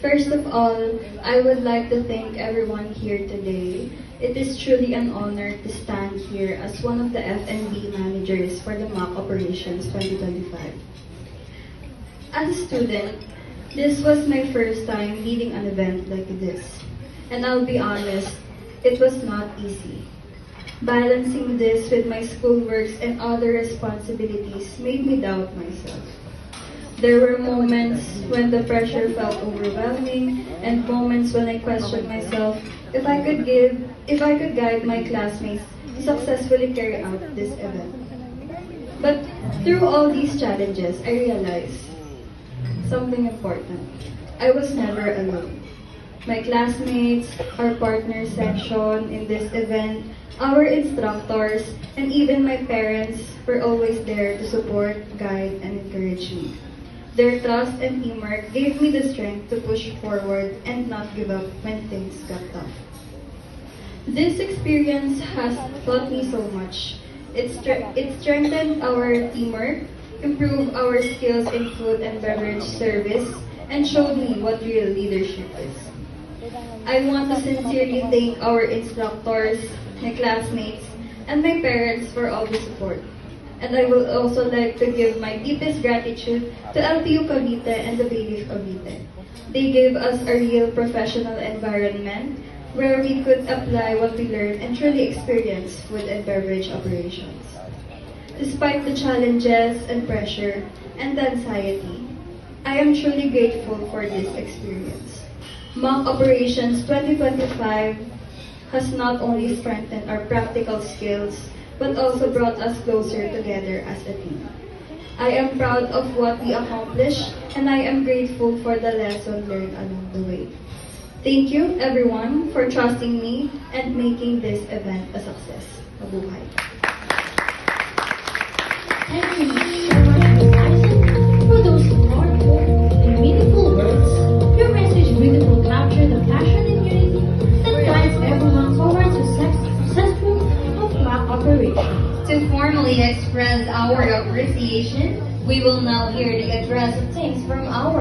First of all, I would like to thank everyone here today. It is truly an honor to stand here as one of the F&B managers for the MAC Operations 2025. As a student, this was my first time leading an event like this. And I'll be honest, it was not easy. Balancing this with my schoolworks and other responsibilities made me doubt myself. There were moments when the pressure felt overwhelming and moments when I questioned myself if I could guide my classmates to successfully carry out this event. But through all these challenges, I realized something important. I was never alone. My classmates, our partner section in this event, our instructors, and even my parents were always there to support, guide, and encourage me. Their trust and teamwork gave me the strength to push forward and not give up when things got tough. This experience has taught me so much. It strengthened our teamwork, improved our skills in food and beverage service, and showed me what real leadership is. I want to sincerely thank our instructors, my classmates, and my parents for all the support. And I would also like to give my deepest gratitude to LTU Cavite and the Bailiff Cavite. They gave us a real professional environment where we could apply what we learned and truly experience food and beverage operations. Despite the challenges and pressure and the anxiety, I am truly grateful for this experience. MAC Operations 2025 has not only strengthened our practical skills, but also brought us closer together as a team. I am proud of what we accomplished, and I am grateful for the lesson learned along the way. Thank you, everyone, for trusting me and making this event a success. Mabuhay! Thank you so much, Ms. Addison, for those powerful and meaningful words. Your message beautifully captured the passion and unity that guides everyone towards a successful MAC operation. To formally express our appreciation, we will now hear the address of thanks from our